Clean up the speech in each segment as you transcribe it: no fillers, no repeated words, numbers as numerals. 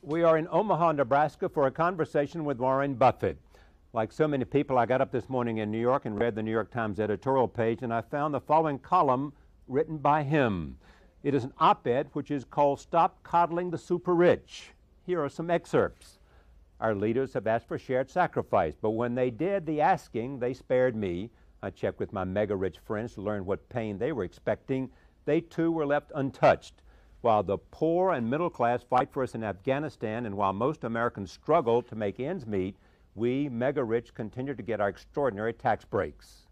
We are in Omaha, Nebraska for a conversation with Warren Buffett. Like so many people, I got up this morning in New York and read the New York Times editorial page, and I found the following column written by him. It is an op-ed which is called "Stop Coddling the Super Rich." Here are some excerpts. Our leaders have asked for shared sacrifice, but when they did the asking, they spared me. I checked with my mega-rich friends to learn what pain they were expecting. They too were left untouched. While the poor and middle class fight for us in Afghanistan, and while most Americans struggle to make ends meet, we mega-rich continue to get our extraordinary tax breaks.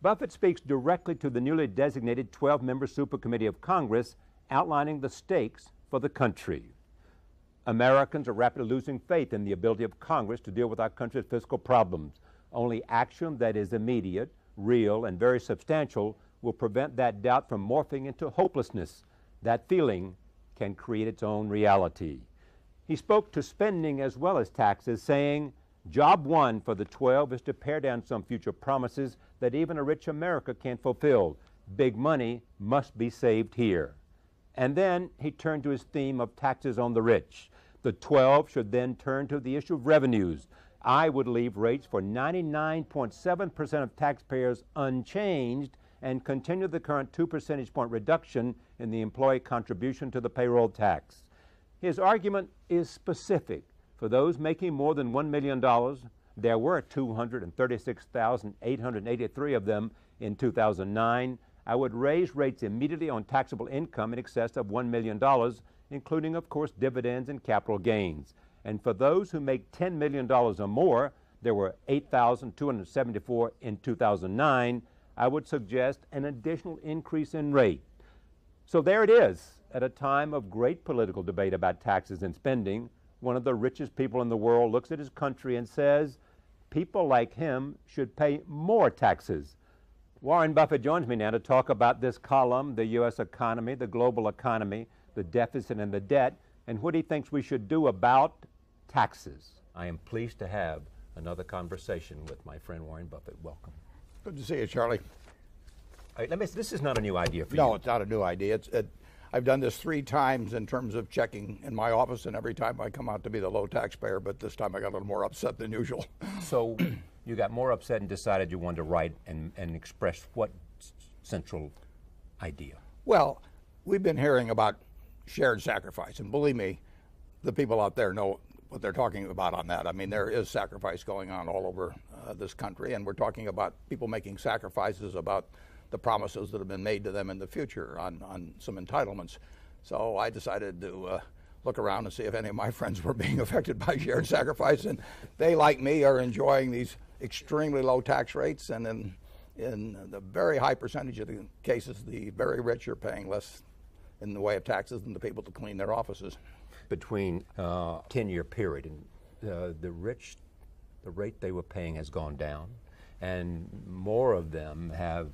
Buffett speaks directly to the newly designated 12-member Supercommittee of Congress, outlining the stakes for the country. Americans are rapidly losing faith in the ability of Congress to deal with our country's fiscal problems. Only action that is immediate, real, and very substantial will prevent that doubt from morphing into hopelessness. That feeling can create its own reality. He spoke to spending as well as taxes, saying, "Job one for the 12 is to pare down some future promises that even a rich America can't fulfill. Big money must be saved here." And then he turned to his theme of taxes on the rich. The 12 should then turn to the issue of revenues. I would leave rates for 99.7% of taxpayers unchanged and continue the current 2 percentage point reduction in the employee contribution to the payroll tax. His argument is specific. For those making more than $1 million, there were 236,883 of them in 2009. I would raise rates immediately on taxable income in excess of $1 million, including, of course, dividends and capital gains. And for those who make $10 million or more, there were 8,274 in 2009. I would suggest an additional increase in rate. So there it is. At a time of great political debate about taxes and spending, one of the richest people in the world looks at his country and says, people like him should pay more taxes. Warren Buffett joins me now to talk about this column, the U.S. economy, the global economy, the deficit and the debt, and what he thinks we should do about taxes. I am pleased to have another conversation with my friend Warren Buffett. Welcome. Good to see you, Charlie. All right, this is not a new idea for you. No, it's not a new idea. I've done this 3 times in terms of checking in my office, and every time I come out to be the low taxpayer, but this time I got a little more upset than usual. So you got more upset and decided you wanted to write and express what central idea? Well, we've been hearing about shared sacrifice, and believe me, the people out there know what they're talking about on that. I mean, there is sacrifice going on all over this country, and we're talking about people making sacrifices about the promises that have been made to them in the future on some entitlements. So I decided to look around and see if any of my friends were being affected by shared sacrifice, and they, like me, are enjoying these extremely low tax rates, and in the very high percentage of the cases, the very rich are paying less in the way of taxes than the people to clean their offices. Between a 10-year period, and the rich, the rate they were paying has gone down, and more of them have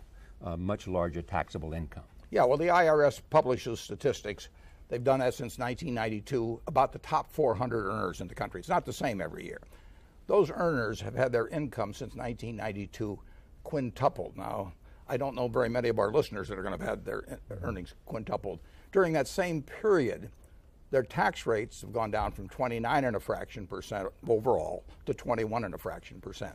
much larger taxable income. Yeah, well, the IRS publishes statistics. They've done that since 1992 about the top 400 earners in the country. It's not the same every year. Those earners have had their income since 1992 quintupled. Now, I don't know very many of our listeners that are going to have had their earnings quintupled. During that same period, their tax rates have gone down from 29.5% overall to 21.5%.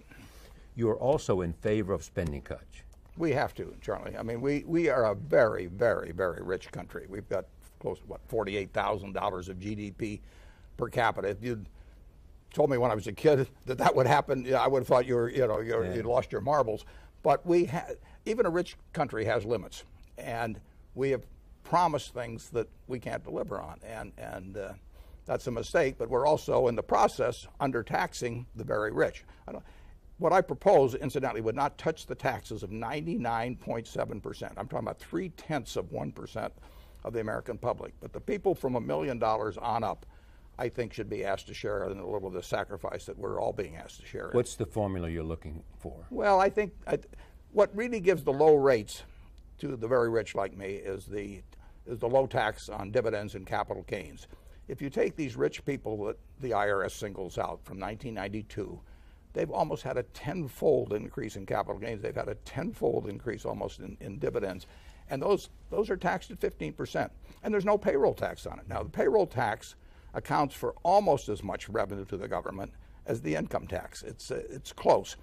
You are also in favor of spending cuts. We have to, Charlie. I mean, we are a very, very, very rich country. We've got close to, $48,000 of GDP per capita. If you'd told me when I was a kid that would happen, I would have thought you'd lost your marbles. But even a rich country has limits, and we have promised things that we can't deliver on, and that's a mistake. But we're also in the process undertaxing the very rich. What I propose, incidentally, would not touch the taxes of 99.7%. I'm talking about 0.3% of the American public. But the people from $1 million on up, I think, should be asked to share in a little of the sacrifice that we're all being asked to share in. What's the formula you're looking for? Well, I think what really gives the low rates to the very rich like me is the low tax on dividends and capital gains. If you take these rich people that the IRS singles out from 1992, they've almost had a tenfold increase in capital gains. They've had a tenfold increase almost in dividends. And those are taxed at 15%. And there's no payroll tax on it. Now, the payroll tax accounts for almost as much revenue to the government as the income tax. It's close.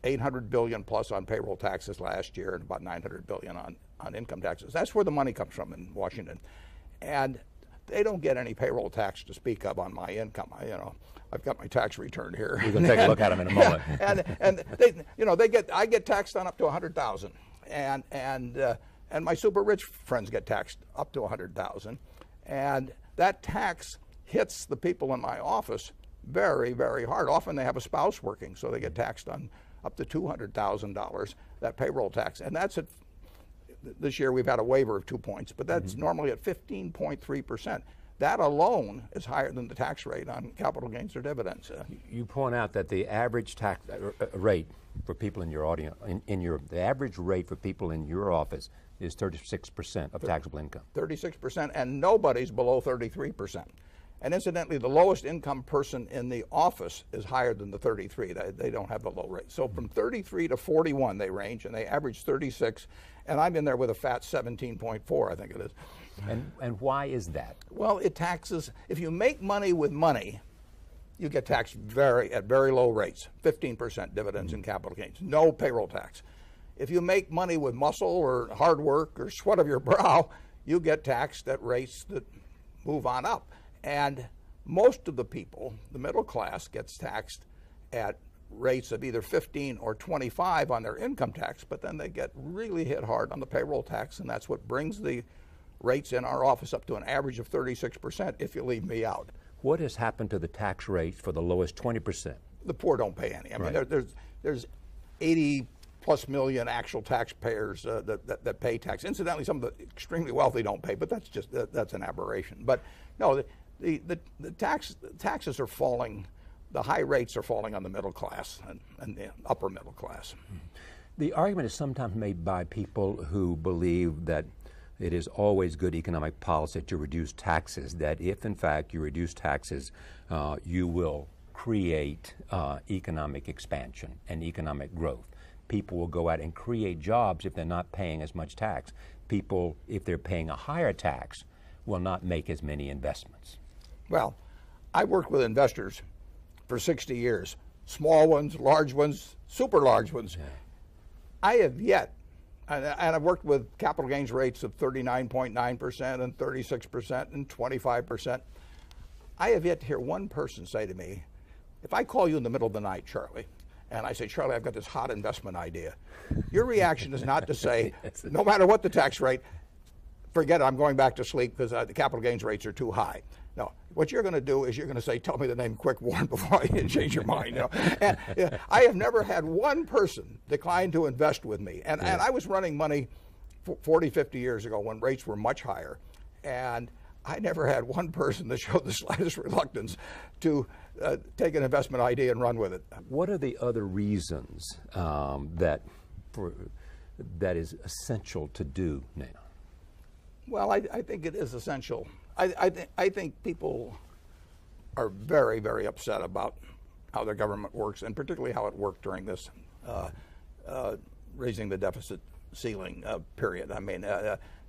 800 billion plus on payroll taxes last year, and about 900 billion on income taxes. That's where the money comes from in Washington, and they don't get any payroll tax to speak of on my income. I've got my tax return here. We're going to take a look at them in a moment. and I get taxed on up to 100,000, and my super rich friends get taxed up to 100,000, and that tax hits the people in my office very, very hard. Often they have a spouse working, so they get taxed on up to $200,000, that payroll tax, and that's at. This year we've had a waiver of 2 points, but that's normally at 15.3%. That alone is higher than the tax rate on capital gains or dividends. You point out that the average tax rate for people in your audience, the average rate for people in your office is 36% of taxable income. 36%, and nobody's below 33%. And incidentally, the lowest income person in the office is higher than the 33. They don't have the low rate. So from 33 to 41 they range, and they average 36, and I'm in there with a fat 17.4, I think it is. And why is that? Well, it taxes, if you make money with money, you get taxed at very low rates, 15% dividends and capital gains, no payroll tax. If you make money with muscle or hard work or sweat of your brow, you get taxed at rates that move on up. And most of the people, the middle class, gets taxed at rates of either 15 or 25 on their income tax, but then they get really hit hard on the payroll tax, and that's what brings the rates in our office up to an average of 36% if you leave me out. What has happened to the tax rates for the lowest 20%? The poor don't pay any. I mean, there's 80 plus million actual taxpayers that pay tax. Incidentally, some of the extremely wealthy don't pay, but that's an aberration. But no, the taxes are falling. The high rates are falling on the middle class and the upper middle class. The argument is sometimes made by people who believe that it is always good economic policy to reduce taxes, that if in fact you reduce taxes, you will create economic expansion and economic growth. People will go out and create jobs if they're not paying as much tax. People, if they're paying a higher tax, will not make as many investments. Well, I worked with investors for 60 years, small ones, large ones, super large ones. Yeah. I have yet, and I've worked with capital gains rates of 39.9% and 36% and 25%. I have yet to hear one person say to me, if I call you in the middle of the night, Charlie, and I say, Charlie, I've got this hot investment idea, your reaction is not to say, no matter what the tax rate, forget it, I'm going back to sleep because the capital gains rates are too high. No, what you're going to do is you're going to say, tell me the name quick, Warren, before I change your mind. You know? And I have never had one person decline to invest with me. And I was running money 40, 50 years ago when rates were much higher. And I never had one person that showed the slightest reluctance to take an investment idea and run with it. What are the other reasons that is essential to do now? Well, I think it is essential. I think people are very, very upset about how their government works, and particularly how it worked during this raising the deficit ceiling period. I mean,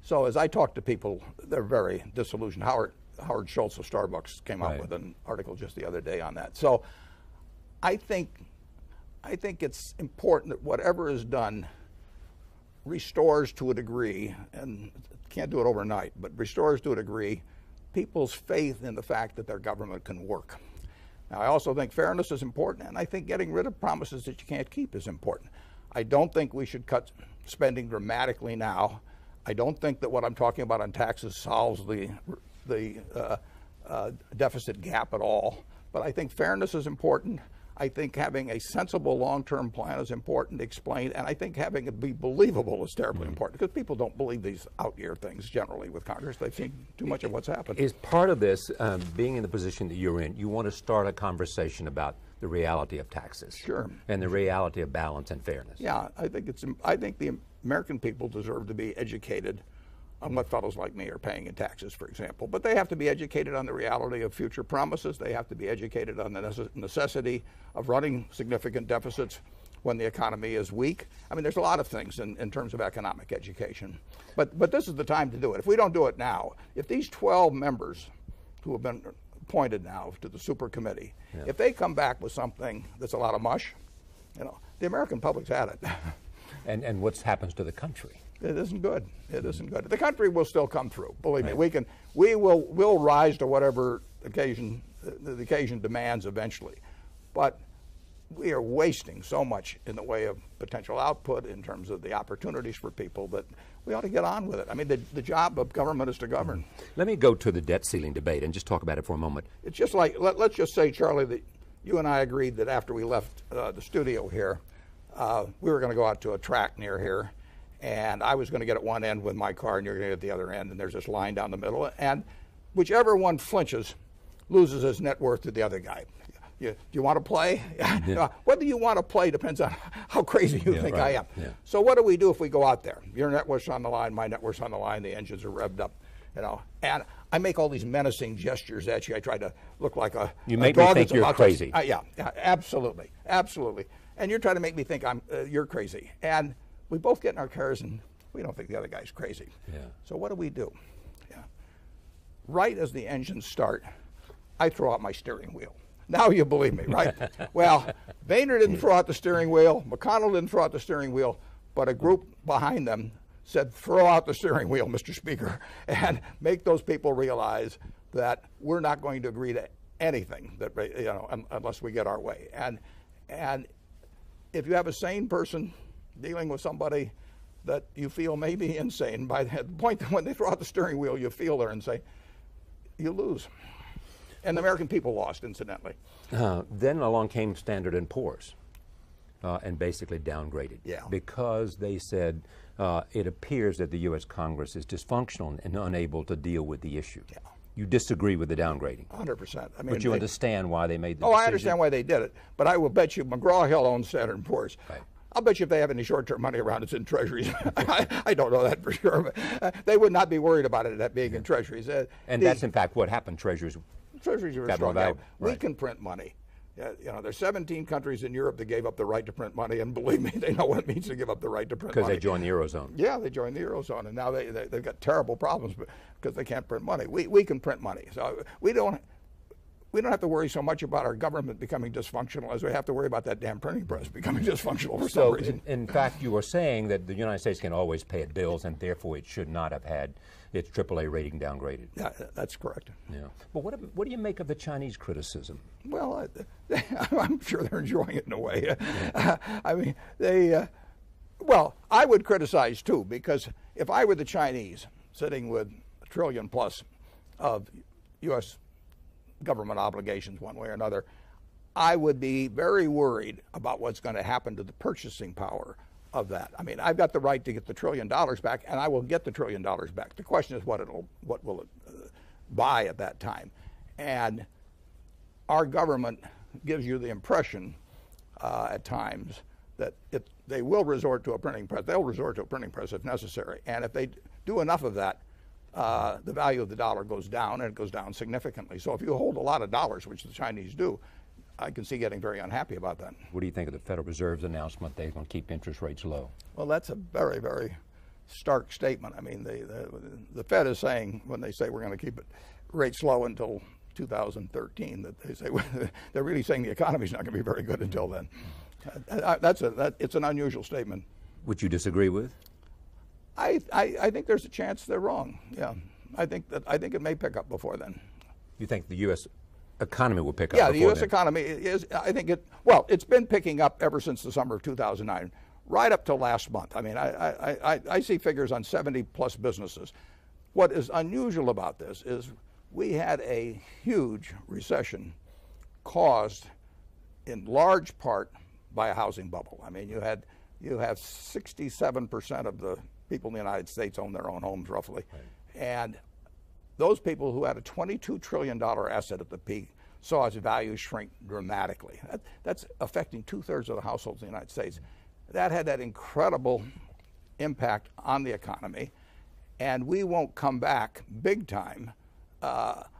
so as I talk to people, they're very disillusioned. Howard Schultz of Starbucks came out with an article just the other day on that. So I think it's important that whatever is done restores to a degree, and can't do it overnight, but restores to a degree people's faith in the fact that their government can work. Now, I also think fairness is important, and I think getting rid of promises that you can't keep is important. I don't think we should cut spending dramatically now. I don't think that what I'm talking about on taxes solves the deficit gap at all, but I think fairness is important. I think having a sensible long-term plan is important to explain, and I think having it be believable is terribly important, because people don't believe these out-year things generally with Congress. They've seen too much of what's happened. Is part of this, being in the position that you're in, you want to start a conversation about the reality of taxes? Sure. And the reality of balance and fairness? Yeah, I think the American people deserve to be educated on what fellows like me are paying in taxes, for example. But they have to be educated on the reality of future promises. They have to be educated on the necessity of running significant deficits when the economy is weak. I mean, there's a lot of things in terms of economic education. But this is the time to do it. If we don't do it now, if these 12 members who have been appointed now to the super committee, Yeah. if they come back with something that's a lot of mush, the American public's had it. And what happens to the country? It isn't good. It isn't good. The country will still come through. Believe me, Right. we'll rise to whatever the occasion demands eventually. But we are wasting so much in the way of potential output in terms of the opportunities for people that we ought to get on with it. I mean, the job of government is to govern. Let me go to the debt ceiling debate and just talk about it for a moment. It's just like, let's just say, Charlie, that you and I agreed that after we left the studio here, we were going to go out to a track near here, and I was going to get at one end with my car, and you're going to get at the other end, and there's this line down the middle, and whichever one flinches loses his net worth to the other guy. Do you want to play? Yeah. Whether you want to play depends on how crazy you think I am. Yeah. So what do we do if we go out there? Your net worth's on the line, my net worth's on the line, the engines are revved up, and I make all these menacing gestures at you. I try to look like a You make dog me think that's you're about crazy. yeah, absolutely. And you're trying to make me think you're crazy. And we both get in our cars and we don't think the other guy's crazy. Yeah. So what do? Yeah. Right as the engines start, I throw out my steering wheel. Now you believe me, right? Well, Boehner didn't throw out the steering wheel. McConnell didn't throw out the steering wheel. But a group behind them said, throw out the steering wheel, Mr. Speaker, and make those people realize that we're not going to agree to anything that unless we get our way. And if you have a sane person dealing with somebody that you feel may be insane, by the point that when they throw out the steering wheel, you feel they're insane, you lose. And the American people lost, incidentally. Then along came Standard & Poor's and basically downgraded. Yeah. Because they said it appears that the U.S. Congress is dysfunctional and unable to deal with the issue. Yeah. You disagree with the downgrading? 100%. I mean, But you understand why they made the decision? I understand why they did it. But I will bet you McGraw-Hill owns Standard & Poor's. Right. I'll bet you if they have any short-term money around, it's in treasuries. I don't know that for sure, but they would not be worried about it that being in treasuries. And that's, in fact, what happened. Treasuries are got strong. more value. We Right. can print money. There's 17 countries in Europe that gave up the right to print money, and believe me, they know what it means to give up the right to print money. Because they joined the Eurozone. Yeah, they joined the Eurozone, and now they've got terrible problems because they can't print money. We can print money, so we don't have to worry so much about our government becoming dysfunctional as we have to worry about that damn printing press becoming dysfunctional for some reason. In fact, you were saying that the United States can always pay its bills, and therefore it should not have had its AAA rating downgraded. Yeah, that's correct. Yeah. But what do you make of the Chinese criticism? Well, I'm sure they're enjoying it in a way. Yeah. I mean, well, I would criticize too, because if I were the Chinese sitting with $1 trillion plus of U.S. government obligations one way or another, I would be very worried about what's going to happen to the purchasing power of that. I mean, I've got the right to get the $1 trillion back, and I will get the $1 trillion back. The question is what will it buy at that time? And our government gives you the impression at times that they will resort to a printing press. They'll resort to a printing press if necessary. And if they do enough of that, the value of the dollar goes down, and it goes down significantly. So if you hold a lot of dollars, which the Chinese do, I can see getting very unhappy about that. What do you think of the Federal Reserve's announcement they're going to keep interest rates low? Well, that's a very, very stark statement. I mean, the Fed is saying, when they say we're going to keep rates low until 2013, that they say they're really saying the economy's not going to be very good until then. It's an unusual statement. Which you disagree with? I think there's a chance they're wrong. Yeah, I think it may pick up before then. You think the U.S. economy will pick up? Yeah, the U.S. then? economy is. I think it's been picking up ever since the summer of 2009, right up to last month. I mean, I see figures on 70 plus businesses. What is unusual about this is we had a huge recession caused in large part by a housing bubble. I mean, you have 67% of the people in the United States own their own homes, roughly. Right. And those people who had a $22 trillion asset at the peak saw its value shrink dramatically. That's affecting 2/3 of the households in the United States. That had that incredible impact on the economy, and we won't come back big time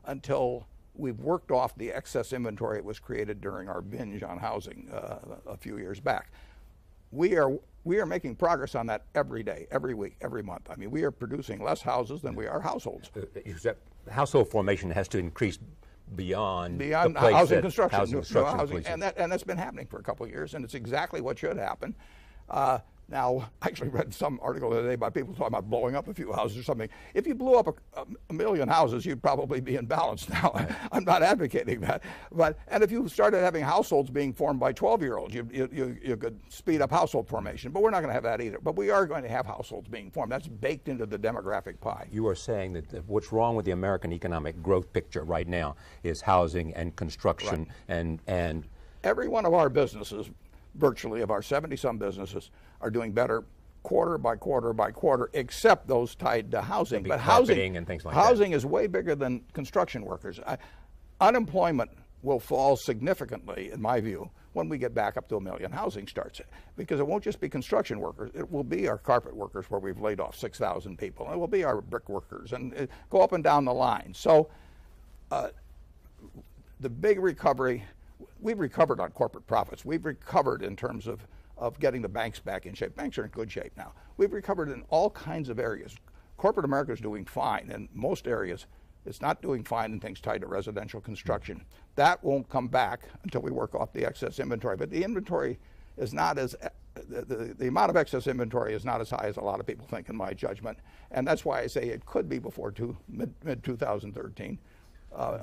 until we've worked off the excess inventory that was created during our binge on housing a few years back. We are making progress on that every day, every week, every month. I mean, we are producing less houses than we are households. household formation has to increase beyond the housing construction, completion. and that's been happening for a couple of years, and it's exactly what should happen. Now, I actually read some article the other day about people talking about blowing up a few houses or something. If you blew up a million houses, you'd probably be in balance now. I'm not advocating that. And if you started having households being formed by 12-year-olds, you could speed up household formation. But we're not going to have that either. But we are going to have households being formed. That's baked into the demographic pie. You are saying that what's wrong with the American economic growth picture right now is housing and construction, right. and every one of our businesses, virtually of our 70-some businesses, are doing better quarter by quarter by quarter, except those tied to housing. But housing and things like housing is way bigger than construction workers. Unemployment will fall significantly, in my view, when we get back up to 1 million housing starts, because it won't just be construction workers. It will be our carpet workers, where we've laid off 6,000 people. It will be our brick workers, and go up and down the line. So the big recovery, we've recovered on corporate profits. We've recovered in terms of getting the banks back in shape. Banks are in good shape now. We've recovered in all kinds of areas. Corporate America is doing fine in most areas. It's not doing fine in things tied to residential construction. That won't come back until we work off the excess inventory. But the inventory is not as, the amount of excess inventory is not as high as a lot of people think, in my judgment. And that's why I say it could be before mid-2013.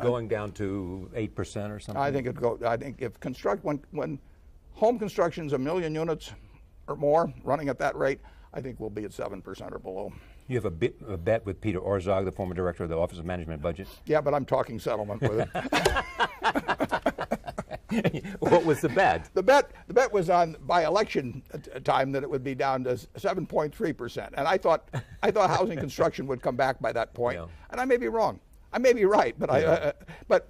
Going down to 8% or something? I think if when home construction's 1 million units or more running at that rate, I think we'll be at 7% or below. You have a bet with Peter Orszag, the former director of the Office of Management Budget? Yeah, but I'm talking settlement with him. What was the bet? The bet was on, by election time, that it would be down to 7.3%. And I thought housing construction would come back by that point. Yeah. And I may be wrong. I may be right, but but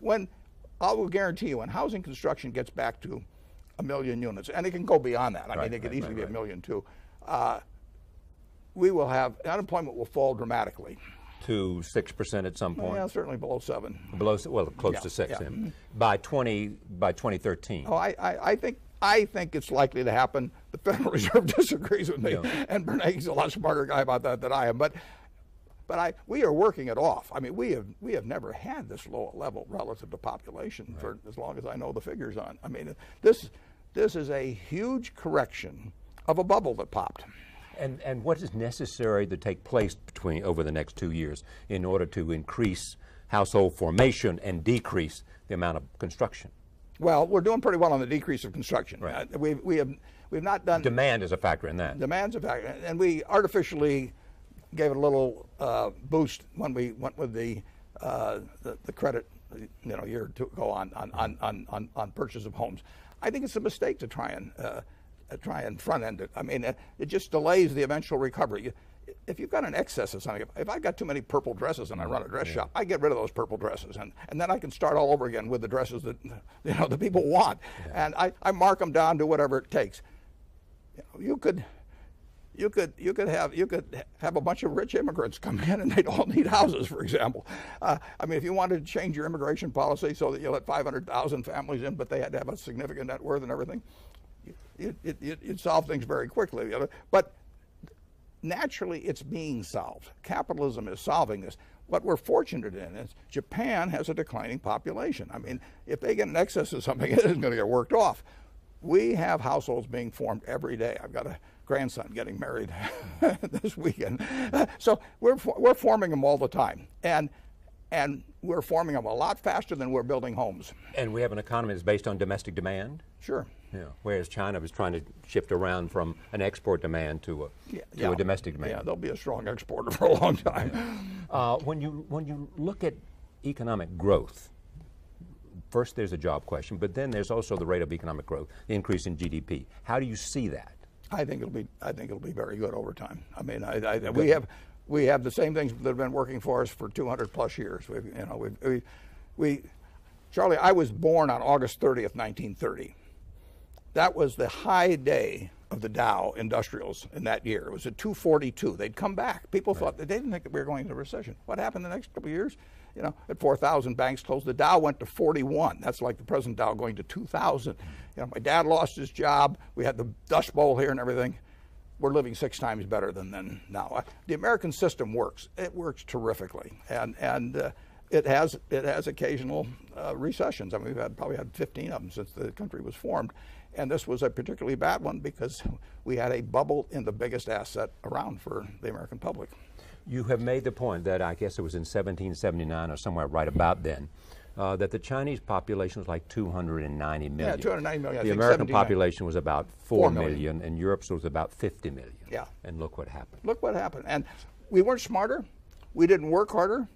I will guarantee you, when housing construction gets back to 1 million units, and it can go beyond that. I mean, it could easily be 1 million too. We will have, unemployment will fall dramatically. To 6% at some point? Yeah, certainly below 7. Well, close to 6 then. By 2013. Oh, I think it's likely to happen. The Federal Reserve disagrees with me, and Bernanke's a lot smarter guy about that than I am. But we are working it off. I mean, we have never had this low a level relative to population for as long as I know the figures on. I mean, this is a huge correction of a bubble that popped. And what is necessary to take place over the next 2 years in order to increase household formation and decrease the amount of construction? Well, we're doing pretty well on the decrease of construction. Right. We've not done. Demand is a factor in that. Demand's a factor, and we artificially gave it a little boost when we went with the credit, year or two ago on purchase of homes. I think it's a mistake to try and front end it. I mean, it just delays the eventual recovery. If you've got an excess of something, if I've got too many purple dresses and I run a dress shop, I get rid of those purple dresses, and then I can start all over again with the dresses that the people want, and I mark them down to whatever it takes. You could have a bunch of rich immigrants come in, and they'd all need houses, for example. I mean, if you wanted to change your immigration policy so that you let 500,000 families in, but they had to have a significant net worth and everything, you'd solve things very quickly. But naturally, it's being solved. Capitalism is solving this. What we're fortunate in is Japan has a declining population. I mean, if they get an excess of something, it isn't going to get worked off. We have households being formed every day. I've got a grandson getting married this weekend. So we're forming them all the time. And we're forming them a lot faster than we're building homes. And we have an economy that's based on domestic demand? Sure. Yeah. Whereas China was trying to shift around from an export demand to a domestic demand. Yeah, they'll be a strong exporter for a long time. Yeah. When you look at economic growth, first there's a job question, but then there's also the rate of economic growth, the increase in GDP. How do you see that? I think it'll be very good over time. I mean, we have the same things that have been working for us for 200 plus years. Charlie, I was born on August 30th, 1930. That was the high day of the Dow Industrials in that year. It was at 242. They'd come back. People thought they didn't think that we were going into a recession. What happened the next couple of years? At 4,000, banks closed. The Dow went to 41. That's like the present Dow going to 2,000. My dad lost his job. We had the Dust Bowl here and everything. We're living 6 times better than then now. The American system works. It works terrifically, and it has occasional recessions. I mean, we've probably had 15 of them since the country was formed. And this was a particularly bad one because we had a bubble in the biggest asset around for the American public. You have made the point that I guess it was in 1779 or somewhere right about then, that the Chinese population was like 290 million. Yeah, 290 million. The American population was about 4 million, and Europe's was about 50 million. Yeah. And look what happened. Look what happened. And we weren't smarter. We didn't work harder.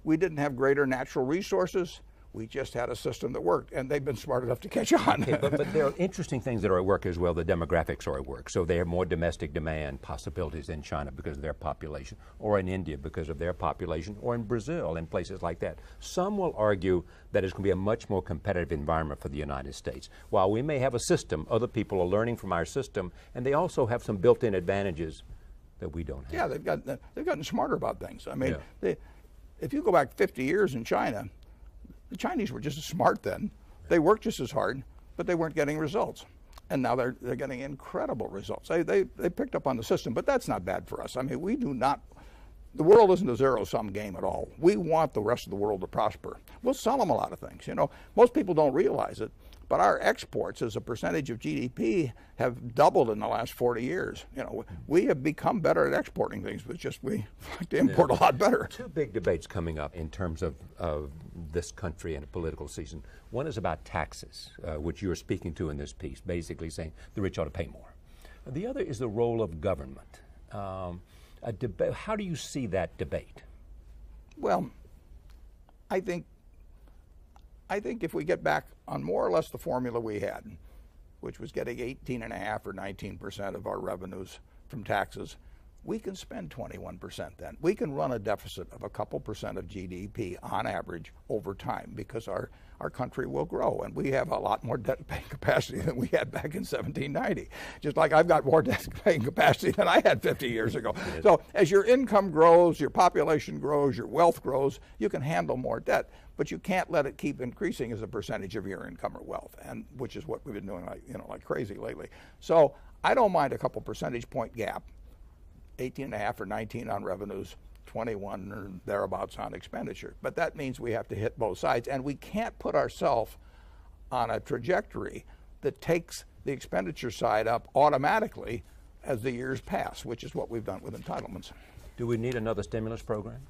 We didn't have greater natural resources. We just had a system that worked, and they've been smart enough to catch on. Okay, but there are interesting things that are at work as well. The demographics are at work. So they have more domestic demand possibilities in China because of their population, or in India because of their population, or in Brazil and places like that. Some will argue that it's going to be a much more competitive environment for the United States. While we may have a system, other people are learning from our system, and they also have some built-in advantages that we don't have. Yeah, they've gotten smarter about things. I mean, if you go back 50 years in China, the Chinese were just as smart then. They worked just as hard, but they weren't getting results. And now they're getting incredible results. They picked up on the system, but that's not bad for us. I mean, we do not, the world isn't a zero-sum game at all. We want the rest of the world to prosper. We'll sell them a lot of things. You know, most people don't realize it, but our exports as a percentage of GDP have doubled in the last 40 years. You know, we have become better at exporting things, but just we like to import a lot better. Two big debates coming up in terms of this country and a political season. One is about taxes, which you're speaking to in this piece, basically saying the rich ought to pay more. The other is the role of government. A debate. How do you see that debate? Well, I think if we get back on more or less the formula we had, which was getting 18.5 or 19% of our revenues from taxes, we can spend 21% then. We can run a deficit of a couple percent of GDP on average over time because our country will grow, and we have a lot more debt-paying capacity than we had back in 1790. Just like I've got more debt-paying capacity than I had 50 years ago. So as your income grows, your population grows, your wealth grows, you can handle more debt, but you can't let it keep increasing as a percentage of your income or wealth, and which is what we've been doing like crazy lately. So I don't mind a couple percentage point gap, 18.5 or 19 on revenues, 21 or thereabouts on expenditure. But that means we have to hit both sides, and we can't put ourselves on a trajectory that takes the expenditure side up automatically as the years pass, which is what we've done with entitlements. Do we need another stimulus program?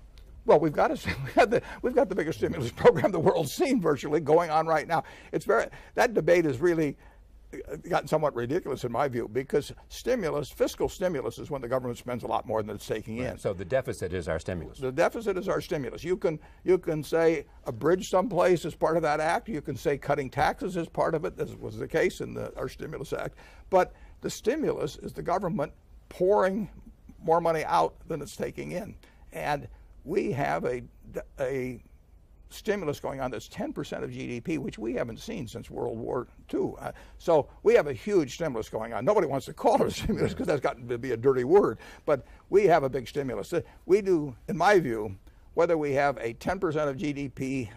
Well, we've got the biggest stimulus program the world's seen virtually going on right now. That debate is really gotten somewhat ridiculous in my view, because fiscal stimulus is when the government spends a lot more than it's taking in. So the deficit is our stimulus. The deficit is our stimulus. You can say a bridge someplace is part of that act. You can say cutting taxes is part of it, as was the case in our Stimulus Act. But the stimulus is the government pouring more money out than it's taking in. And we have a stimulus going on that's 10% of GDP, which we haven't seen since World War II. So we have a huge stimulus going on. Nobody wants to call it a stimulus because that's gotten to be a dirty word, but we have a big stimulus. We do, in my view, whether we have a 10% of GDP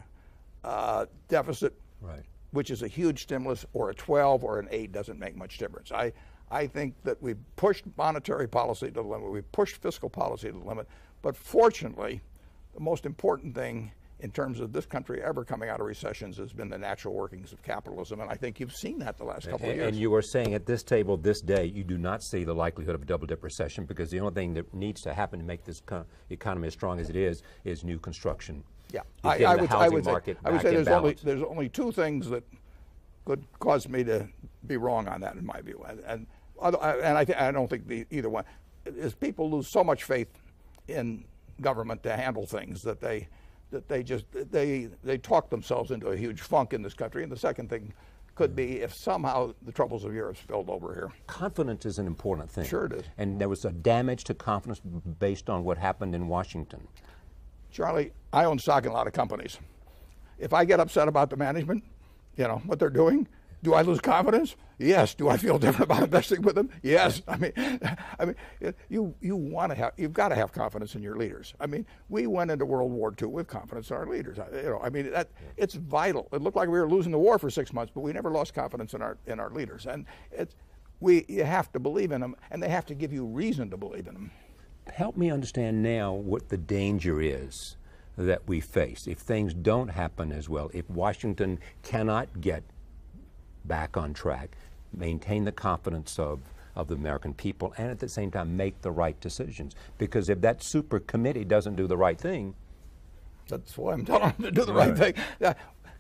deficit, right, which is a huge stimulus, or a 12 or an 8 doesn't make much difference. I think that we've pushed monetary policy to the limit, we've pushed fiscal policy to the limit, but fortunately, the most important thing in terms of this country ever coming out of recessions has been the natural workings of capitalism, and I think you've seen that the last couple of years. And you are saying at this table this day you do not see the likelihood of a double-dip recession, because the only thing that needs to happen to make this economy as strong as it is new construction. Yeah, I would say there's only two things that could cause me to be wrong on that, in my view, and I don't think either one is people lose so much faith in government to handle things that they talk themselves into a huge funk in this country. And the second thing could be if somehow the troubles of Europe spilled over here. Confidence is an important thing. Sure it is. And there was a damage to confidence based on what happened in Washington. Charlie, I own stock in a lot of companies. If I get upset about the management, what they're doing, do I lose confidence? Yes. Do I feel different about investing with them? Yes. I mean, you've got to have confidence in your leaders. I mean, we went into World War II with confidence in our leaders. It's vital. It looked like we were losing the war for 6 months, but we never lost confidence in our leaders. And you have to believe in them, and they have to give you reason to believe in them. Help me understand now what the danger is that we face, if things don't happen as well, if Washington cannot get back on track, maintain the confidence of the American people, and at the same time make the right decisions. Because if that super committee doesn't do the right thing, that's why I'm telling them to do the right thing.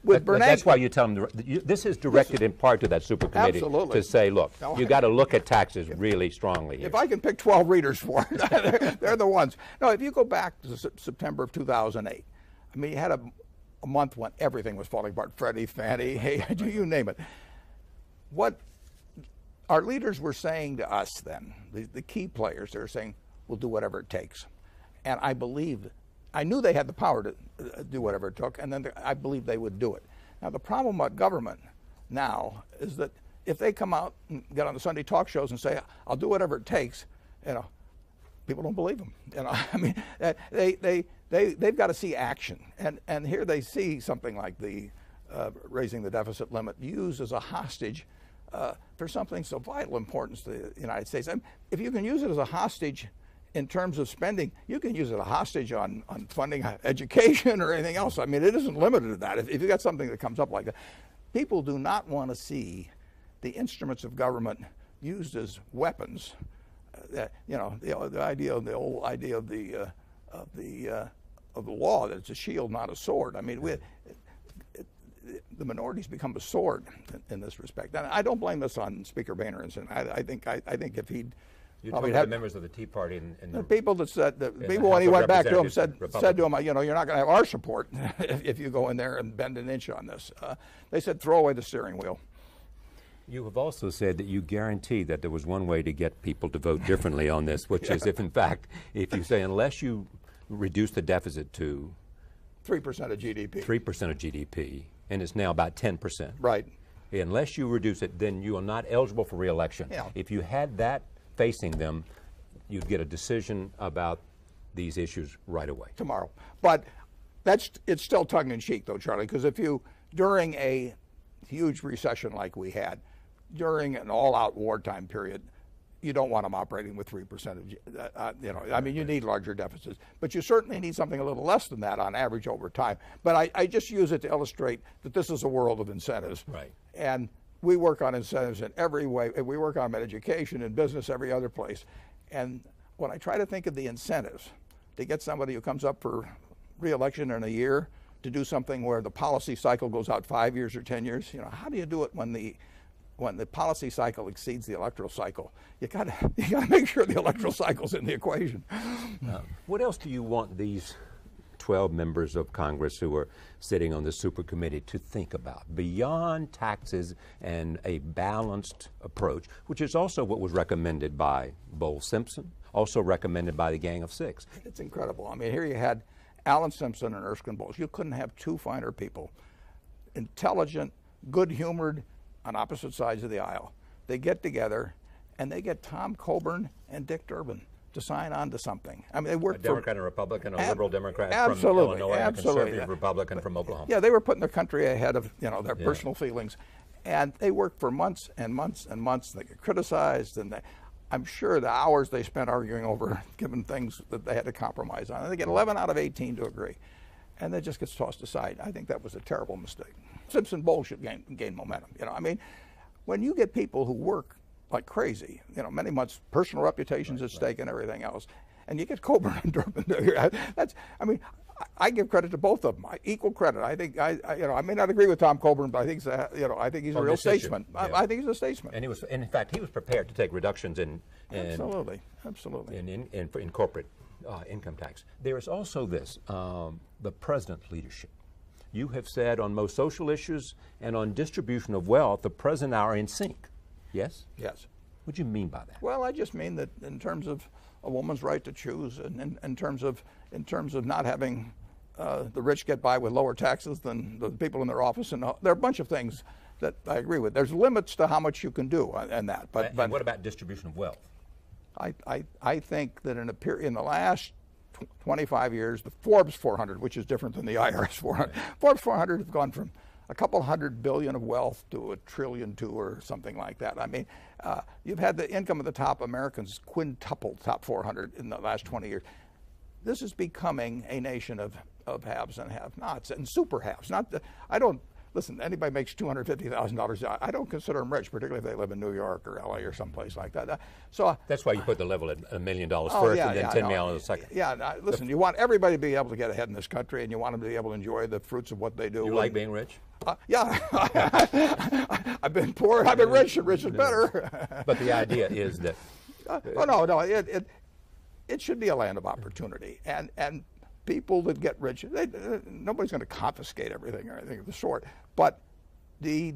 With Bernanke, that's why you tell them this is directed in part to that super committee to say, look, you got to look at taxes really strongly here. If I can pick 12 readers for it, they're the ones. No, if you go back to September of 2008, I mean, you had a month when everything was falling apart. Freddie, Fannie, hey, you name it. What our leaders were saying to us then, the key players, they were saying, we'll do whatever it takes. And I knew they had the power to do whatever it took, and then I believed they would do it. Now, the problem about government now is that if they come out and get on the Sunday talk shows and say, I'll do whatever it takes, people don't believe them. I mean, they've got to see action. And here they see something like the raising the deficit limit used as a hostage for something so vital importance to the United States. I mean, if you can use it as a hostage in terms of spending, you can use it as a hostage on funding education or anything else. I mean, it isn't limited to that. If you got something that comes up like that, people do not want to see the instruments of government used as weapons. The old idea of the law that it's a shield, not a sword. I mean, the minorities become a sword in this respect. And I don't blame this on Speaker Boehner. I think if he'd you talked about the members of the Tea Party and the people that said people when he went back to him said to him, you're not going to have our support if you go in there and bend an inch on this. They said throw away the steering wheel. You have also said that you guarantee that there was one way to get people to vote differently on this, which is if you say unless you reduce the deficit to 3% of GDP. 3% of GDP, and it's now about 10%. Right. Unless you reduce it, then you are not eligible for re-election. Yeah. If you had that facing them, you'd get a decision about these issues right away. Tomorrow. But it's still tongue-in-cheek, though, Charlie, because if you, during a huge recession like we had, during an all-out wartime period, you don't want them operating with 3% of, I mean, you need larger deficits. But you certainly need something a little less than that on average over time. But I just use it to illustrate that this is a world of incentives. Right. And we work on incentives in every way. We work on them in education, in business, every other place. And when I try to think of the incentives to get somebody who comes up for re-election in a year to do something where the policy cycle goes out 5 years or 10 years, how do you do it when the policy cycle exceeds the electoral cycle? You got to make sure the electoral cycle's in the equation. What else do you want these 12 members of Congress who are sitting on the super committee to think about beyond taxes and a balanced approach, which is also what was recommended by Bowles Simpson, also recommended by the Gang of Six? It's incredible. I mean, here you had Alan Simpson and Erskine Bowles. You couldn't have two finer people, intelligent, good-humored, on opposite sides of the aisle. They get together and they get Tom Coburn and Dick Durbin to sign on to something. I mean, they worked a Democrat and a Republican, a liberal Democrat from Illinois, and a absolutely. conservative Republican from Oklahoma. Yeah, they were putting their country ahead of their personal feelings, and they worked for months and months and months. They get criticized, and I'm sure the hours they spent arguing over given things that they had to compromise on. And they get 11 out of 18 to agree, and that just gets tossed aside. I think that was a terrible mistake. Simpson Bowles should gain momentum. I mean, when you get people who work like crazy, many months, personal reputations at stake and everything else, and you get Coburn and Durbin. I give credit to both of them. Equal credit. I think I may not agree with Tom Coburn, but I think he's a real statesman. I think he's a statesman. And in fact, he was prepared to take reductions in absolutely in corporate income tax. There is also this the president's leadership. You have said on most social issues and on distribution of wealth, the president and I are in sync. Yes? Yes. What do you mean by that? Well, I just mean that in terms of a woman's right to choose, and in terms of not having the rich get by with lower taxes than the people in their office, and there are a bunch of things that I agree with. There's limits to how much you can do and that. But what about distribution of wealth? I think that in the last 25 years, the Forbes 400, which is different than the IRS 400, Forbes 400 have gone from a couple $100 billion of wealth to $1 trillion or something like that. I mean, you've had the income of the top Americans quintuple top 400 in the last 20 years. This is becoming a nation of of haves and have-nots and super haves. I don't listen. Anybody makes $250,000. I don't consider them rich, particularly if they live in New York or LA or someplace like that. So that's why you put the level at $1 million first, and then $10 million second. Yeah, listen. You want everybody to be able to get ahead in this country, and you want them to be able to enjoy the fruits of what they do. You like being rich? Yeah, I've been poor and I've been rich, and rich is better. But the idea is that. It should be a land of opportunity, and people that get rich, nobody's going to confiscate everything or anything of the sort. But the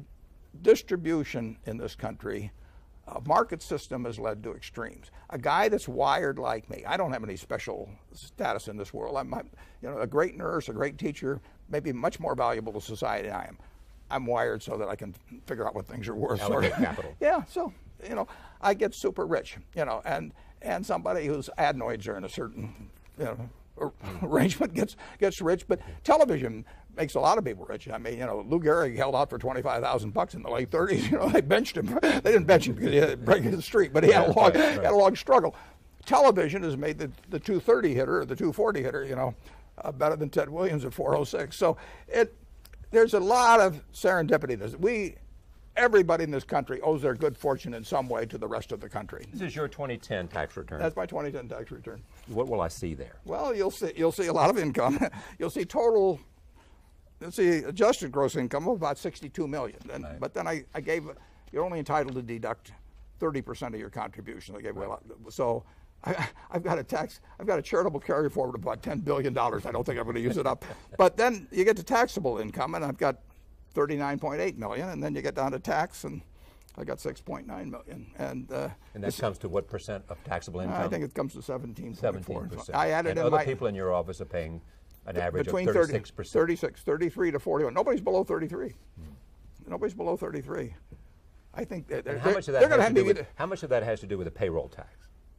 distribution in this country, market system has led to extremes. A guy that's wired like me, I don't have any special status in this world. I'm a great nurse, a great teacher, maybe much more valuable to society than I am. I'm wired so that I can figure out what things are worth. Allocate capital. Yeah, so I get super rich, and somebody whose adenoids are in a certain arrangement gets rich. But television makes a lot of people rich. I mean, Lou Gehrig held out for $25,000 in the late 30s. They benched him. They didn't bench him because he had to break the street, but he had a long struggle. Television has made the 230 hitter or the 240 hitter, better than Ted Williams at 406. So there's a lot of serendipity. Everybody in this country owes their good fortune in some way to the rest of the country. This is your 2010 tax return. That's my 2010 tax return. What will I see there? Well, you'll see a lot of income. You'll see adjusted gross income of about $62 million. Right. But then you're only entitled to deduct 30% of your contribution. I gave away a lot. So I've got a charitable carry forward of about $10 billion. I don't think I'm going to use it up. But then you get to taxable income, and I've got $39.8 million, and then you get down to tax, and I got $6.9 million. And that comes to what percent of taxable income? I think it comes to 17.4. 17%. I added and in other people in your office are paying an average between of 36%. 36, 33 to 41. Nobody's below 33. Nobody's below 33. I think they're going to have to. How much of that has to do with the payroll tax?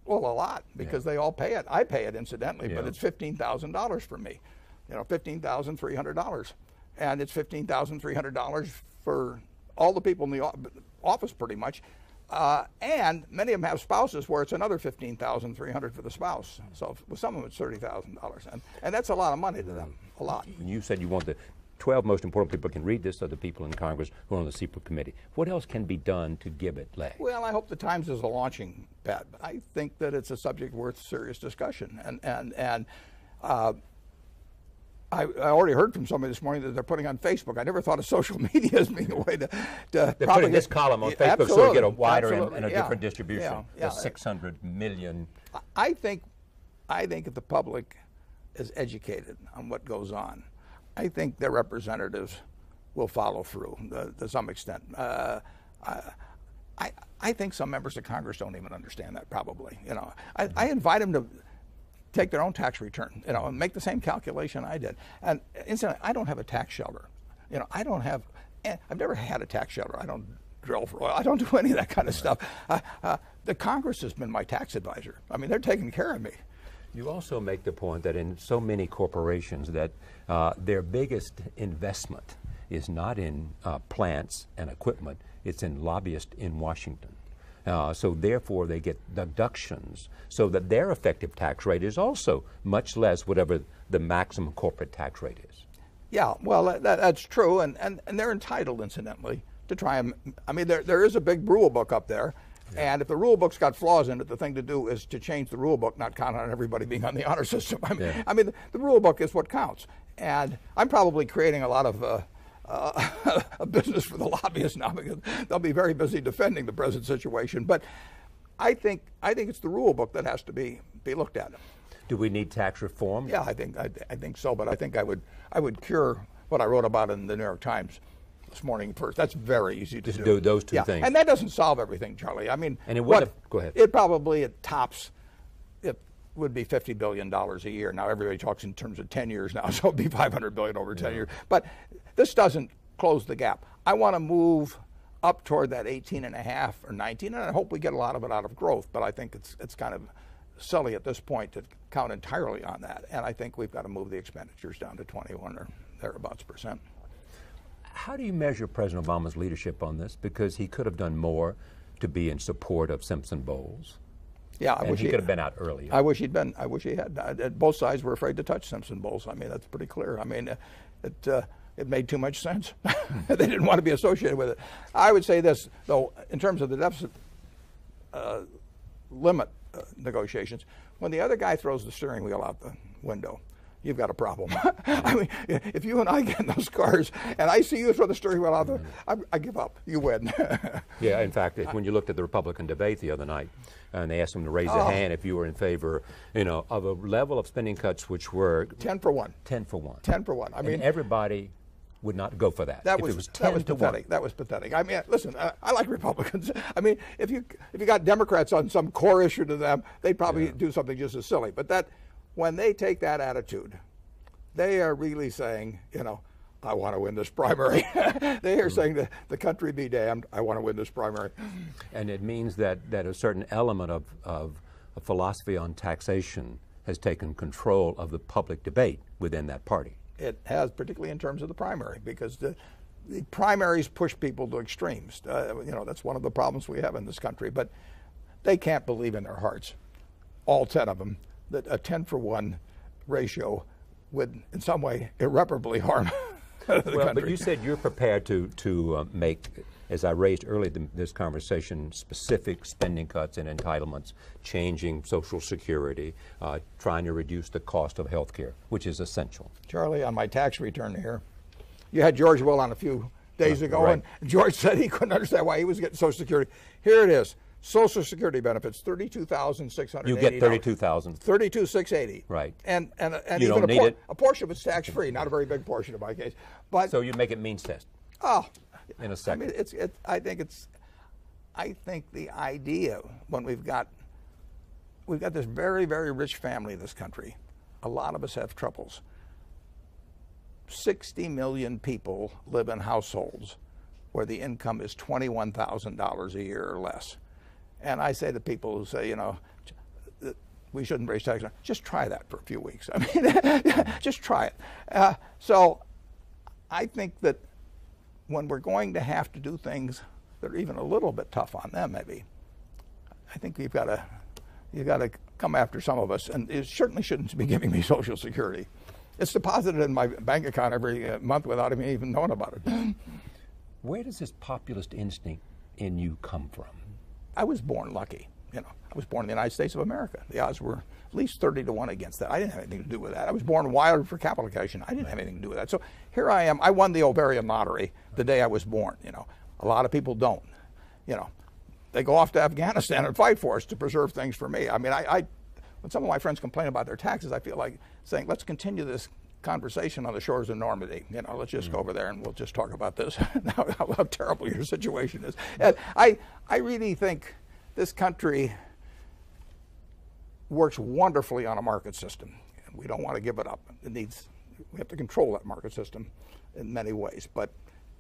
Well, a lot, because they all pay it. I pay it incidentally, but it's $15,000 for me. $15,300. And it's $15,300 for all the people in the office, pretty much. And many of them have spouses where it's another $15,300 for the spouse. So with some of them, it's $30,000, and that's a lot of money to them. A lot. You said you want the 12 most important people can read this are the people in Congress who are on the CEPA committee. What else can be done to give it legs? Well, I hope the Times is a launching pad. I think that it's a subject worth serious discussion, and I already heard from somebody this morning that they're putting on Facebook. I never thought of social media as being a way to they're putting this column on Facebook so we get a wider and a different distribution. Yeah. The 600 million. I think if the public is educated on what goes on, I think their representatives will follow through to some extent. I think some members of Congress don't even understand that, probably. I invite them to take their own tax return, and make the same calculation I did. And incidentally, I don't have a tax shelter. I've never had a tax shelter. I don't drill for oil. I don't do any of that kind of stuff. The Congress has been my tax advisor. I mean, they're taking care of me. You also make the point that in so many corporations that their biggest investment is not in plants and equipment, it's in lobbyists in Washington. So therefore they get deductions so that their effective tax rate is also much less whatever the maximum corporate tax rate is. Yeah, well, that's true, and they're entitled, incidentally, to try and, there is a big rule book up there, and if the rule book's got flaws in it, the thing to do is to change the rule book, not count on everybody being on the honor system. The rule book is what counts, and I'm probably creating a lot of a business for the lobbyists now, because they'll be very busy defending the present situation. But I think it's the rule book that has to be looked at. Do we need tax reform? Yeah, I think so. But I think I would cure what I wrote about in the New York Times this morning first. That's very easy to do those two things. And that doesn't solve everything, Charlie. And it would go ahead. It probably tops. It would be $50 billion a year. Now everybody talks in terms of 10 years now, so it'd be $500 billion over 10 years. But this doesn't close the gap. I want to move up toward that 18.5 or 19, and I hope we get a lot of it out of growth. But I think it's kind of silly at this point to count entirely on that. And I think we've got to move the expenditures down to 21 or thereabouts percent. How do you measure President Obama's leadership on this? Because he could have done more to be in support of Simpson Bowles. Yeah, he could have been out earlier. I wish he'd been. I wish he had. Both sides were afraid to touch Simpson Bowles. I mean, that's pretty clear. I mean, it made too much sense. They didn't want to be associated with it. I would say this, though, in terms of the deficit limit negotiations, when the other guy throws the steering wheel out the window, you've got a problem. I mean, if you and I get in those cars and I see you throw the steering wheel out, I give up. You win. Yeah, in fact, when you looked at the Republican debate the other night, and they asked them to raise a hand if you were in favor, of a level of spending cuts which were 10 for 1. 10 for 1. 10 for 1. I mean, everybody would not go for that. That was pathetic. That was pathetic. I mean, listen, I like Republicans. I mean, if you got Democrats on some core issue to them, they'd probably do something just as silly. But when they take that attitude, they are really saying, I want to win this primary. They are saying that the country be damned, I want to win this primary. And it means that a certain element of a philosophy on taxation has taken control of the public debate within that party. It has, particularly in terms of the primary, because the primaries push people to extremes. That's one of the problems we have in this country. But they can't believe in their hearts, all 10 of them, that a 10 for 1 ratio would in some way irreparably harm the country. But you said you're prepared to make, as I raised earlier in this conversation, specific spending cuts and entitlements, changing Social Security, trying to reduce the cost of health care, which is essential. Charlie, on my tax return here, you had George Will on a few days ago, right. And George said he couldn't understand why he was getting Social Security. Here it is. Social Security benefits, $32,680. You get $32,000. $32,680. Right. And you even don't need it. A portion of it's tax free, not a very big portion in my case. But so you make it means test. Oh, in a second. I mean, I think the idea when we've got this very, very rich family in this country, a lot of us have troubles. 60 million people live in households where the income is $21,000 a year or less. And I say to people who say, we shouldn't raise taxes, just try that for a few weeks. I mean, just try it. So I think that when we're going to have to do things that are even a little bit tough on them, maybe, I think you've got to come after some of us. And it certainly shouldn't be giving me Social Security. It's deposited in my bank account every month without me even knowing about it. Where does this populist instinct in you come from? I was born lucky. I was born in the United States of America. The odds were at least 30 to 1 against that. I didn't have anything to do with that. I was born wired for capitalization. I didn't have anything to do with that. So here I am. I won the ovarian lottery the day I was born. A lot of people don't. They go off to Afghanistan and fight for us to preserve things for me. I mean, when some of my friends complain about their taxes, I feel like saying, let's continue this conversation on the shores of Normandy. Let's just go over there and we'll just talk about this, how terrible your situation is. And I really think this country works wonderfully on a market system, and we don't want to give it up. We have to control that market system in many ways, but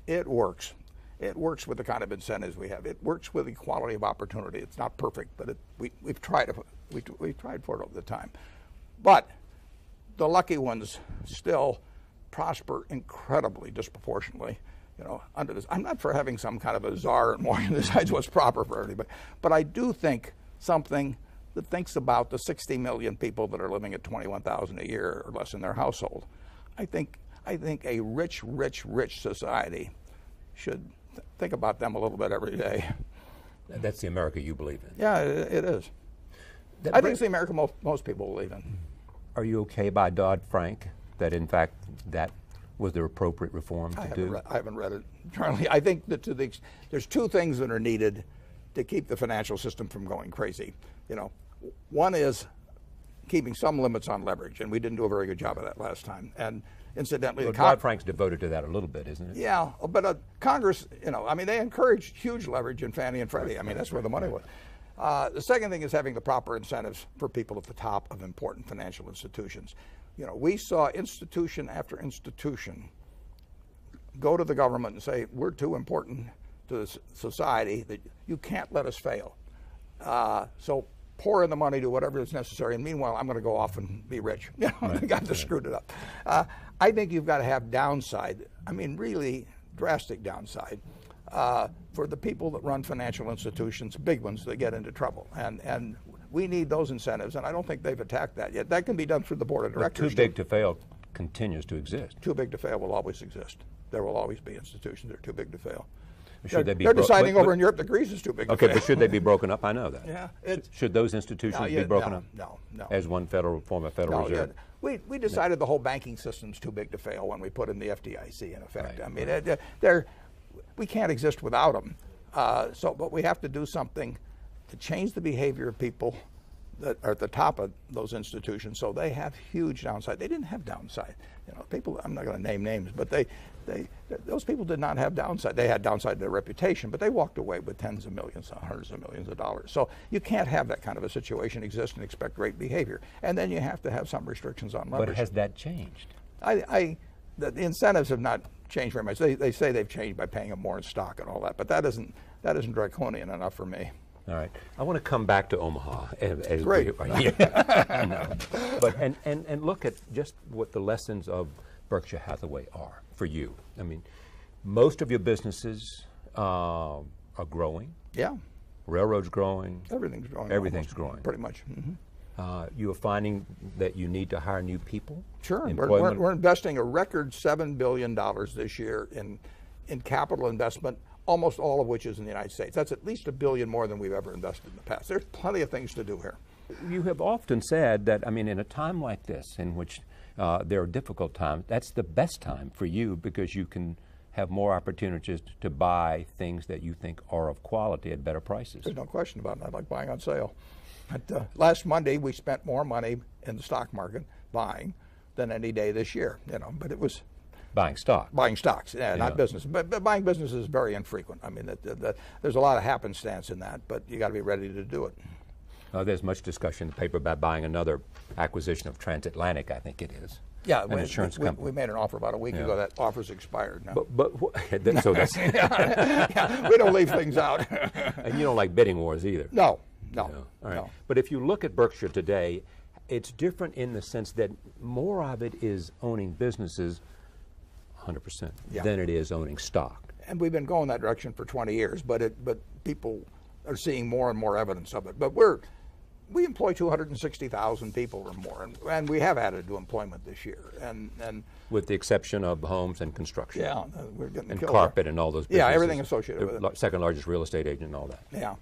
it works. It works with the kind of incentives we have. It works with equality of opportunity. It's not perfect, but we've tried it. We've tried for it over the time. But the lucky ones still prosper incredibly disproportionately, under this. I'm not for having some kind of a czar and Washington decides what's proper for everybody, but I do think something that thinks about the 60 million people that are living at $21,000 a year or less in their household. I think a rich society should think about them a little bit every day. That's the America you believe in. Yeah, it is. I think it's the America most people believe in. Are you okay by Dodd-Frank, that in fact that was the appropriate reform to do? I haven't read it, Charlie. I think that there's two things that are needed to keep the financial system from going crazy. One is keeping some limits on leverage, and we didn't do a very good job of that last time. And incidentally, Dodd-Frank's devoted to that a little bit, isn't it? Yeah, but Congress, they encouraged huge leverage in Fannie and Freddie. That's where the money was. The second thing is having the proper incentives for people at the top of important financial institutions. We saw institution after institution go to the government and say, we're too important to the society that you can't let us fail. So pour in the money to whatever is necessary, and meanwhile, I'm going to go off and be rich. Right. The guy just screwed it up. I think you've got to have downside, really drastic downside, for the people that run financial institutions, big ones that get into trouble. And we need those incentives, and I don't think they've attacked that yet. That can be done through the board of directors. Too big to fail continues to exist. Too big to fail will always exist. There will always be institutions that are too big to fail. Should They're deciding over in Europe that Greece is too big to fail. Okay, but should they be broken up? I know that. Yeah. Should those institutions be broken up? No. As one form of Federal Reserve? We decided the whole banking system's too big to fail when we put in the FDIC in effect. Right, I mean, we can't exist without them. But we have to do something to change the behavior of people that are at the top of those institutions, so they have huge downside. They didn't have downside. People, I'm not going to name names, but those people did not have downside. They had downside to their reputation, but they walked away with tens of millions, hundreds of millions of dollars. So you can't have that kind of a situation exist and expect great behavior. And then you have to have some restrictions on leverage. But has that changed? The incentives have not changed very much. They say they've changed by paying them more in stock and all that, but that isn't draconian enough for me. All right. I want to come back to Omaha. Great. I know. But and look at just what the lessons of Berkshire Hathaway are for you. I mean, most of your businesses are growing. Yeah. Railroad's growing. Everything's growing. Everything's growing. Pretty much. Mm-hmm. You are finding that you need to hire new people? Sure. We're investing a record $7 billion this year in capital investment, almost all of which is in the United States. That's at least $1 billion more than we've ever invested in the past. There's plenty of things to do here. You have often said that, I mean, in a time like this, in which there are difficult times, that's the best time for you because you can have more opportunities to buy things that you think are of quality at better prices. There's no question about it. I like buying on sale. But, last Monday, we spent more money in the stock market buying than any day this year. But it was buying stock. Buying stocks, not business. But buying business is very infrequent. I mean, there's a lot of happenstance in that, but you got to be ready to do it. There's much discussion in the paper about buying another acquisition of Transatlantic, I think it is. Yeah, an insurance company. We made an offer about a week ago. That offer's expired now. So that's we don't leave things out. And you don't like bidding wars either. No. All right. But if you look at Berkshire today, it's different in the sense that more of it is owning businesses 100% than it is owning stock. And we've been going that direction for 20 years, but people are seeing more and more evidence of it. But we employ 260,000 people or more, and we have added to employment this year. And with the exception of homes and construction. Yeah, we're getting and killed carpet there. And all those businesses. Yeah, everything associated with it. Second largest real estate agent and all that. Yeah.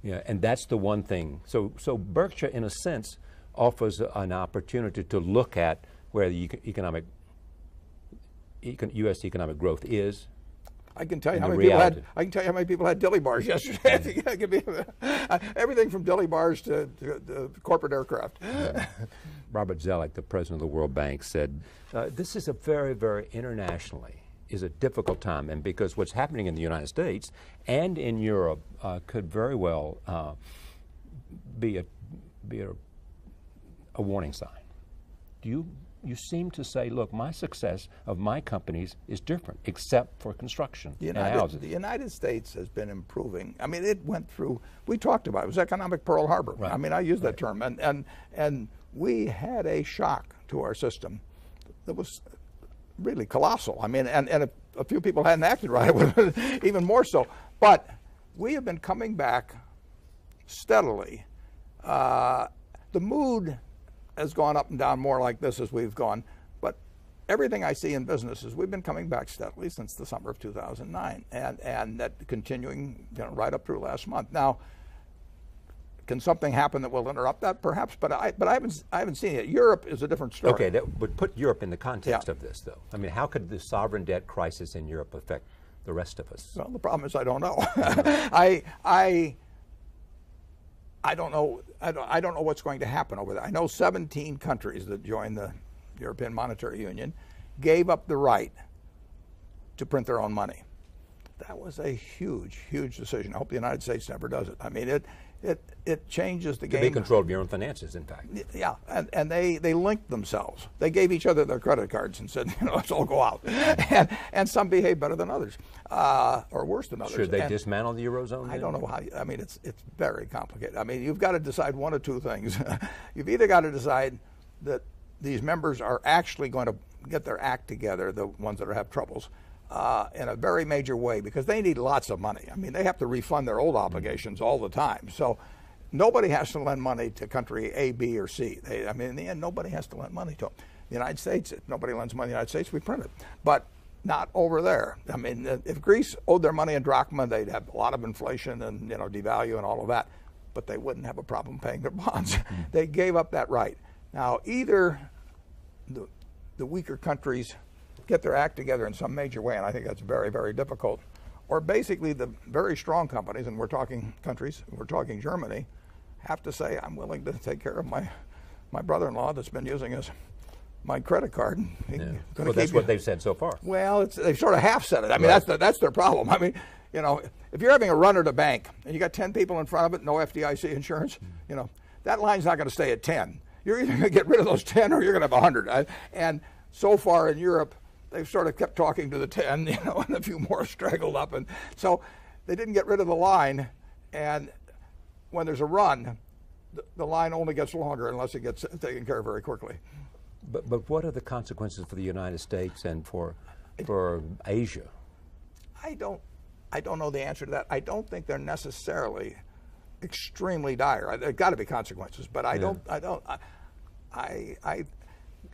Yeah, and that's the one thing. So Berkshire, in a sense, offers an opportunity to look at where the U.S. economic growth is. I can tell you how many people had dilly bars yesterday. Everything from dilly bars to corporate aircraft. Robert Zoellick, the president of the World Bank, said, "This is a very, very internationally is a difficult time, and because what's happening in the United States and in Europe could very well be a warning sign." You seem to say, look, my success of my companies is different, except for construction and houses. The United States has been improving. I mean, it went through, we talked about it, was economic Pearl Harbor. Right. I mean, I used that term. And we had a shock to our system that was really colossal. I mean, and a few people hadn't acted right, even more so. But we have been coming back steadily. The mood has gone up and down more like this as we've gone, but everything I see in business is we've been coming back steadily since the summer of 2009, and that continuing right up through last month. Now, can something happen that will interrupt that? Perhaps, but I haven't seen it. Europe is a different story. Okay, but put Europe in the context of this, though. I mean, how could the sovereign debt crisis in Europe affect the rest of us? Well, the problem is I don't know. I don't know. I don't know what's going to happen over there. I know 17 countries that joined the European Monetary Union gave up the right to print their own money. That was a huge, huge decision. I hope the United States never does it. I mean, it changes the game. To be control of your own finances, in fact. Yeah, and they linked themselves. They gave each other their credit cards and said, let's all go out. and some behave better than others, or worse than others. Should they dismantle the Eurozone? I don't know how. I mean, it's very complicated. I mean, you've got to decide one of two things. You've either got to decide that these members are actually going to get their act together, the ones that have troubles, in a very major way, because they need lots of money. I mean, they have to refund their old obligations all the time. So nobody has to lend money to country A, B, or C. I mean, in the end, nobody has to lend money to them. The United States, if nobody lends money to the United States, we print it. But not over there. I mean, if Greece owed their money in drachma, they'd have a lot of inflation and devalue and all of that, but they wouldn't have a problem paying their bonds. They gave up that right. Now, either the weaker countries get their act together in some major way, and I think that's very, very difficult, or basically the very strong companies, and we're talking countries, we're talking Germany, have to say, I'm willing to take care of my brother-in-law that's been using my credit card. Well, that's what they've said so far. Well, they've sort of half said it. I mean, that's their problem. I mean, if you're having a run at a bank and you got 10 people in front of it, no FDIC insurance, that line's not going to stay at 10. You're either going to get rid of those 10 or you're going to have 100. And so far in Europe, they've sort of kept talking to the 10, and a few more straggled up. And so they didn't get rid of the line. And when there's a run, the line only gets longer unless it gets taken care of very quickly. But what are the consequences for the United States and for Asia? I don't know the answer to that. I don't think they're necessarily extremely dire. There's got to be consequences, but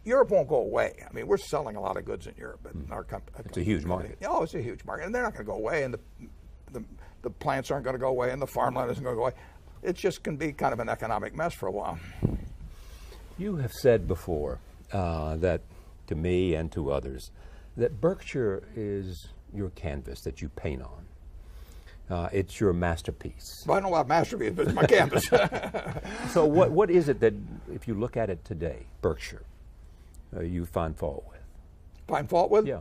Europe won't go away. I mean, we're selling a lot of goods in Europe. Our it's a huge market. Oh, it's a huge market, and they're not going to go away, and the plants aren't going to go away, and the farmland isn't going to go away. It just can be kind of an economic mess for a while. You have said before that to me and to others that Berkshire is your canvas that you paint on. It's your masterpiece. Well, I don't know about masterpiece, but it's my canvas. So what is it that, if you look at it today, Berkshire, you find fault with? Find fault with? Yeah.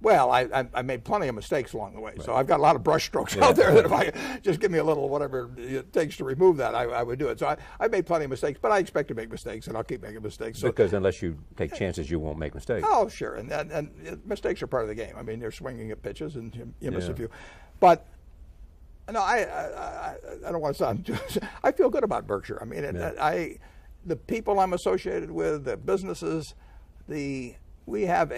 Well, I made plenty of mistakes along the way, so I've got a lot of brush strokes out there that if I just give me a little whatever it takes to remove that, I would do it. So I made plenty of mistakes, but I expect to make mistakes, and I'll keep making mistakes. So, because unless you take chances, you won't make mistakes. Oh, sure, and mistakes are part of the game. I mean, you're swinging at pitches, and you miss a few. But no, I don't want to sound. I feel good about Berkshire. I mean, the people I'm associated with, the businesses, we have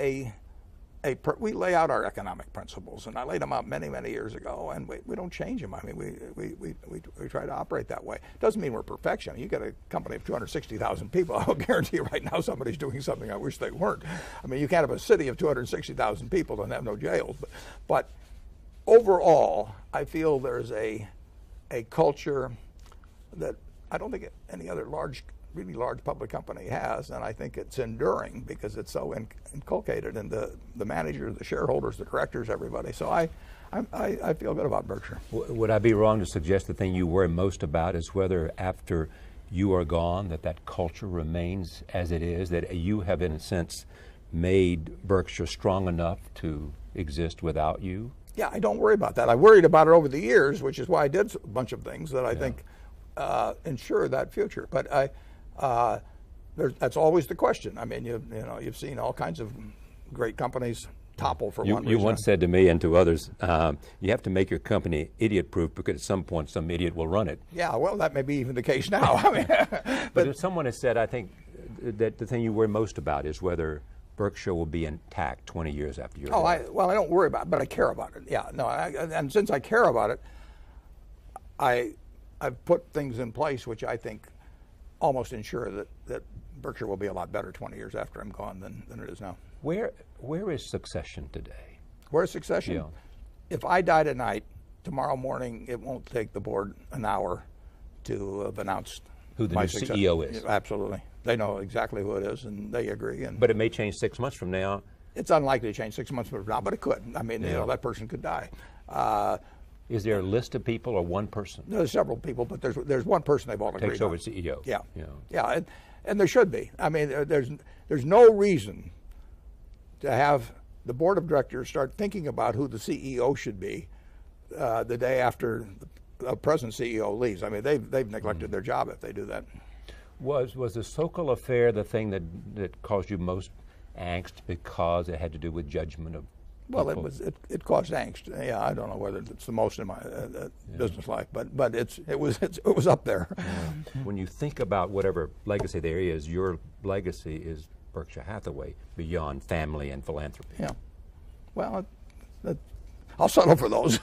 we lay out our economic principles, and I laid them out many, many years ago, and we don't change them. I mean, we try to operate that way. Doesn't mean we're perfection. You get a company of 260,000 people, I'll guarantee you right now somebody's doing something I wish they weren't. I mean, you can't have a city of 260,000 people and have no jails. But overall, I feel there's a culture that I don't think any other really large public company has, and I think it's enduring because it's so inculcated in the managers, the shareholders, the directors, everybody. So I feel good about Berkshire. Would I be wrong to suggest the thing you worry most about is whether after you are gone that culture remains as it is, that you have in a sense made Berkshire strong enough to exist without you? Yeah, I don't worry about that. I worried about it over the years, which is why I did a bunch of things that I think ensure that future. But that's always the question. I mean, you've seen all kinds of great companies topple for one reason. You once said to me and to others, you have to make your company idiot-proof because at some point some idiot will run it. Yeah, well, that may be even the case now. I mean, but if someone has said, I think that the thing you worry most about is whether Berkshire will be intact 20 years after you're gone. I don't worry about it, but I care about it. Yeah, no, and since I care about it, I've put things in place which I think almost ensure that Berkshire will be a lot better 20 years after I'm gone than it is now. Where is succession today? Where's succession? Yeah. If I die tonight, tomorrow morning it won't take the board an hour to have announced who the new CEO is. Absolutely. They know exactly who it is, and they agree. But it may change 6 months from now. It's unlikely to change 6 months from now, but it could. I mean, that person could die. Is there a list of people or one person? There's several people, but there's one person they've all agreed on. Takes over CEO. Yeah, and there should be. I mean, there's no reason to have the board of directors start thinking about who the CEO should be the day after the present CEO leaves. I mean, they've neglected their job if they do that. Was the Sokol affair the thing that caused you most angst because it had to do with judgment of? Well, it caused angst. Yeah, I don't know whether it's the most in my business life, but it was up there. Yeah. When you think about whatever legacy there is, your legacy is Berkshire Hathaway beyond family and philanthropy. Yeah. Well, I'll settle for those.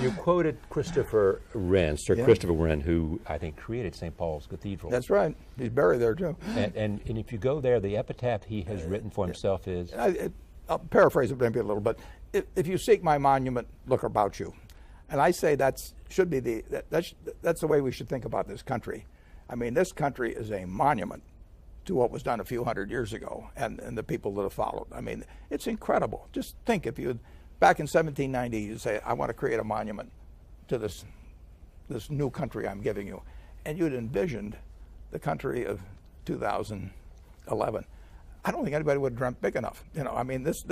You quoted Christopher Wren, Sir Yeah. Christopher Wren, who I think created St. Paul's Cathedral. That's right. He's buried there too. And if you go there, the epitaph he has written for himself is, I'll paraphrase it maybe a little, but if you seek my monument, look about you. And I say that's the way we should think about this country. I mean, this country is a monument to what was done a few hundred years ago and the people that have followed. I mean, it's incredible. Just think if you, back in 1790, you say, I want to create a monument to this new country I'm giving you. And you'd envisioned the country of 2011. I don't think anybody would have dreamt big enough. You know, I mean, this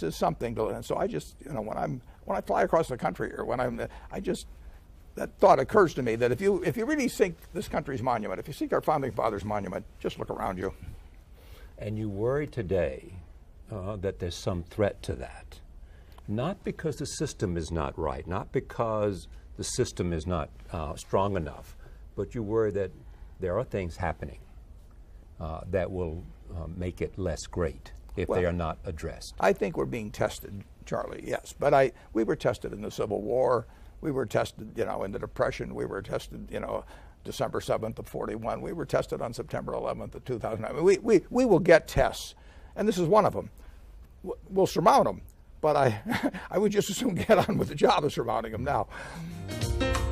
is something to, and so I just, you know, when I fly across the country or that thought occurs to me that if you really seek this country's monument, if you seek our founding fathers' monument, just look around you. and you worry today that there's some threat to that. Not because the system is not right, not because the system is not strong enough, but you worry that there are things happening that will make it less great if they are not addressed. I think we're being tested, Charlie, yes. But we were tested in the Civil War. We were tested, you know, in the Depression. We were tested, you know, December 7th of 41. We were tested on September 11th of 2009. We will get tests, and this is one of them. We'll surmount them, but I would just as soon get on with the job of surmounting them now.